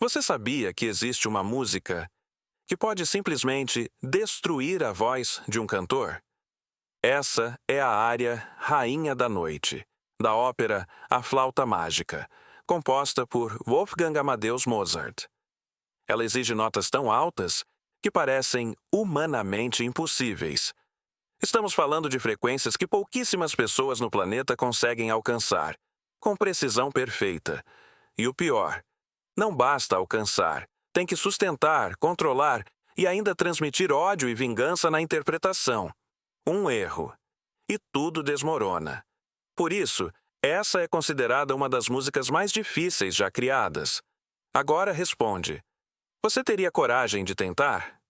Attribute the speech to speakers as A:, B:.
A: Você sabia que existe uma música que pode simplesmente destruir a voz de um cantor? Essa é a área Rainha da Noite, da ópera A Flauta Mágica, composta por Wolfgang Amadeus Mozart. Ela exige notas tão altas que parecem humanamente impossíveis. Estamos falando de frequências que pouquíssimas pessoas no planeta conseguem alcançar, com precisão perfeita. E o pior, não basta alcançar, tem que sustentar, controlar e ainda transmitir ódio e vingança na interpretação. Um erro. E tudo desmorona. Por isso, essa é considerada uma das músicas mais difíceis já criadas. Agora responde: você teria coragem de tentar?